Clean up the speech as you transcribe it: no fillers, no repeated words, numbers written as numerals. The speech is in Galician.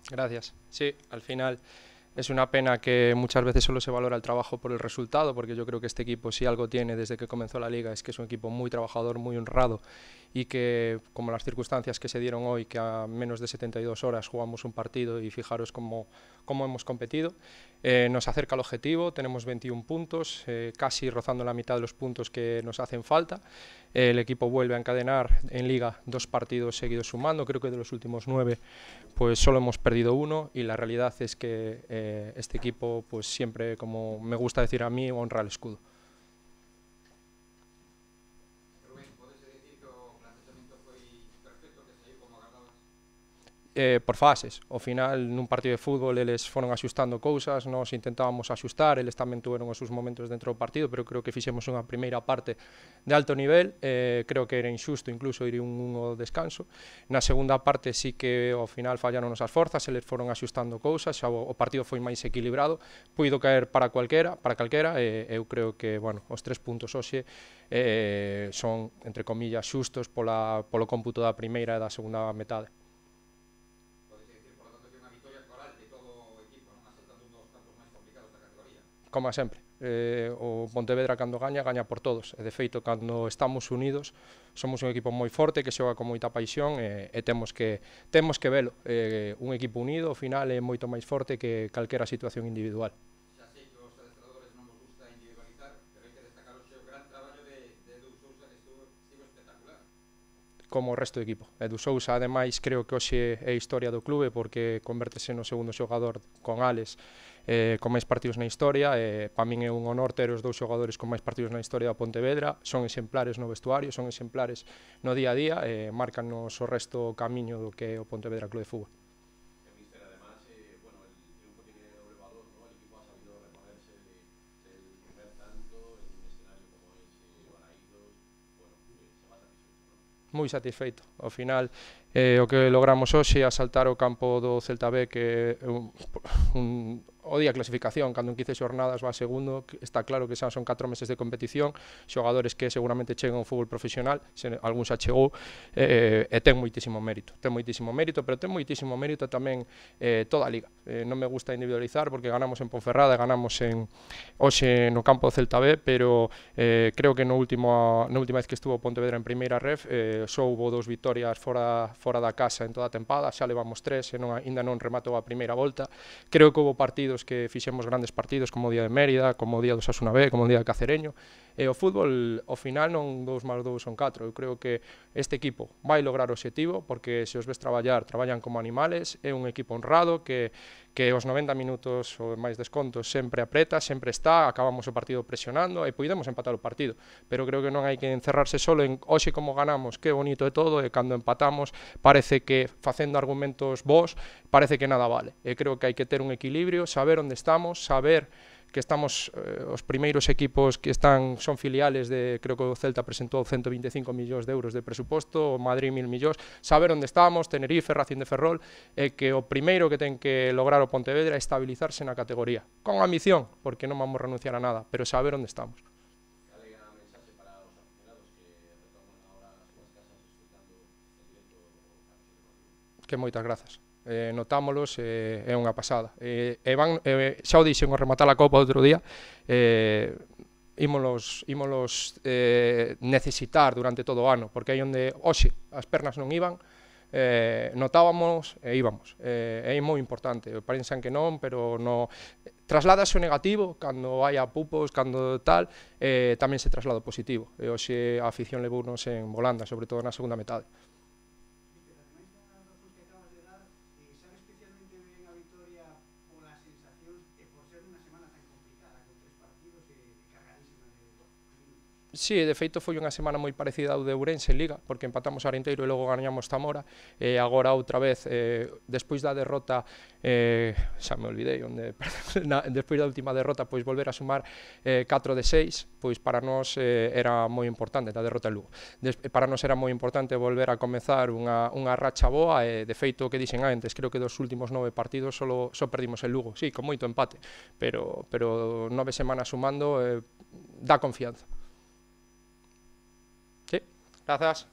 Gracias. Sí, al final es una pena que muchas veces solo se valora el trabajo por el resultado, porque yo creo que este equipo, si algo tiene desde que comenzó la liga, es que es un equipo muy trabajador, muy honrado, y que, como las circunstancias que se dieron hoy, que a menos de 72 horas jugamos un partido y fijaros cómo hemos competido, nos acerca al objetivo. Tenemos 21 puntos, casi rozando la mitad de los puntos que nos hacen falta. El equipo vuelve a encadenar en liga 2 partidos seguidos sumando. Creo que de los últimos 9 pues solo hemos perdido uno, y la realidad es que este equipo, pues siempre, como me gusta decir a mí, honra el escudo. Rubén, podes decir que o planteamento foi perfecto, que saiu como agardabas? Por fases. Ao final, nun partido de fútbol, eles foron axustando cousas, nós intentábamos axustar, eles tamén tuveron os seus momentos dentro do partido, pero creo que fixemos unha primeira parte de alto nivel. Creo que era injusto incluso ir un ao descanso. Na segunda parte sí que ao final fallaron as forzas, eles foron axustando cousas, xa o partido foi máis equilibrado, puido caer para calquera, eu creo que, bueno, os 3 puntos hoxe son, entre comillas, xustos polo cómputo da primeira e da segunda metade. Como sempre, o Pontevedra cando gaña, gaña por todos, e de feito cando estamos unidos somos un equipo moi forte que xoga con moita paixón, e temos que velo. Un equipo unido ao final é moito máis forte que calquera situación individual. Xa sei que os adestradores non vos gusta individualizar, pero hai que destacar o gran traballo de Edu Sousa, que estivo espectacular. Como o resto do equipo. Edu Sousa, ademais, creo que hoxe é historia do clube, porque convértese no segundo xogador con Alex con máis partidos na historia. Para min é un honor ter os 2 xogadores con máis partidos na historia da Pontevedra. Son exemplares no vestuario, son exemplares no día a día, marcanos o resto camiño do que é o Pontevedra Club de Fútbol. Moi satisfeito. Ao final, o que logramos hoxe é asaltar o campo do Celta B, que o día clasificación, cando en 15 xornadas va segundo, está claro que xa son 4 meses de competición, xogadores que seguramente chegan ao fútbol profesional, algún xa chegou, e ten moitísimo mérito, pero ten moitísimo mérito tamén toda a liga. Non me gusta individualizar, porque ganamos en Ponferrada, ganamos hoxe no campo do Celta B, pero creo que na última vez que estuvo Pontevedra en primeira ref, só houve 2 vitorias fora da casa en toda a tempada, xa levamos 3 e ainda non rematou a primeira volta. Creo que houve partidos que fixemos grandes partidos, como o día de Mérida, como o día do Osasuna B, como o día de Cacereño, e o fútbol, ao final, non 2 máis 2 son 4. Eu creo que este equipo vai lograr o obxectivo, porque se os ves traballan como animales, é un equipo honrado que os 90 minutos ou máis descontos sempre apreta, sempre está, acabamos o partido presionando e podemos empatar o partido, pero creo que non hai que encerrarse solo en hoxe como ganamos, que bonito é todo, e cando empatamos parece que facendo argumentos bons parece que nada vale. E creo que hai que ter un equilibrio, saber onde estamos, saber que estamos os primeiros equipos que son filiales de, creo que o Celta presentou 125 millóns de euros de presuposto, o Madrid 1000 millóns, saber onde estamos, Tenerife, Racing de Ferrol, e que o primeiro que ten que lograr o Pontevedra é estabilizarse na categoría, con ambición, porque non vamos renunciar a nada, pero saber onde estamos. Que moitas grazas. Notámolos, é unha pasada. Xa o dixen ao rematar a Copa outro día, ímolos necesitar durante todo o ano, porque aí onde hoxe as pernas non iban, notábamos e íbamos. É moi importante. Pensan que non, pero trasládase o negativo cando hai apupos, cando tal, tamén se traslada o positivo. E hoxe a afición levounos en volanda, sobre todo na segunda metade. Sí, de feito foi unha semana moi parecida ao de Ourense en Liga, porque empatamos a Arenteiro e logo gañamos Zamora, e agora outra vez, despois da derrota, xa me olvidei, despois da última derrota, pois volver a sumar 4 de 6, pois para nós era moi importante, da derrota en Lugo. Para nós era moi importante volver a comezar unha racha boa, e de feito, o que dixen antes, creo que dos últimos 9 partidos só perdimos en Lugo, sí, con moito empate, pero 9 semanas sumando dá confianza. Sí, gracias.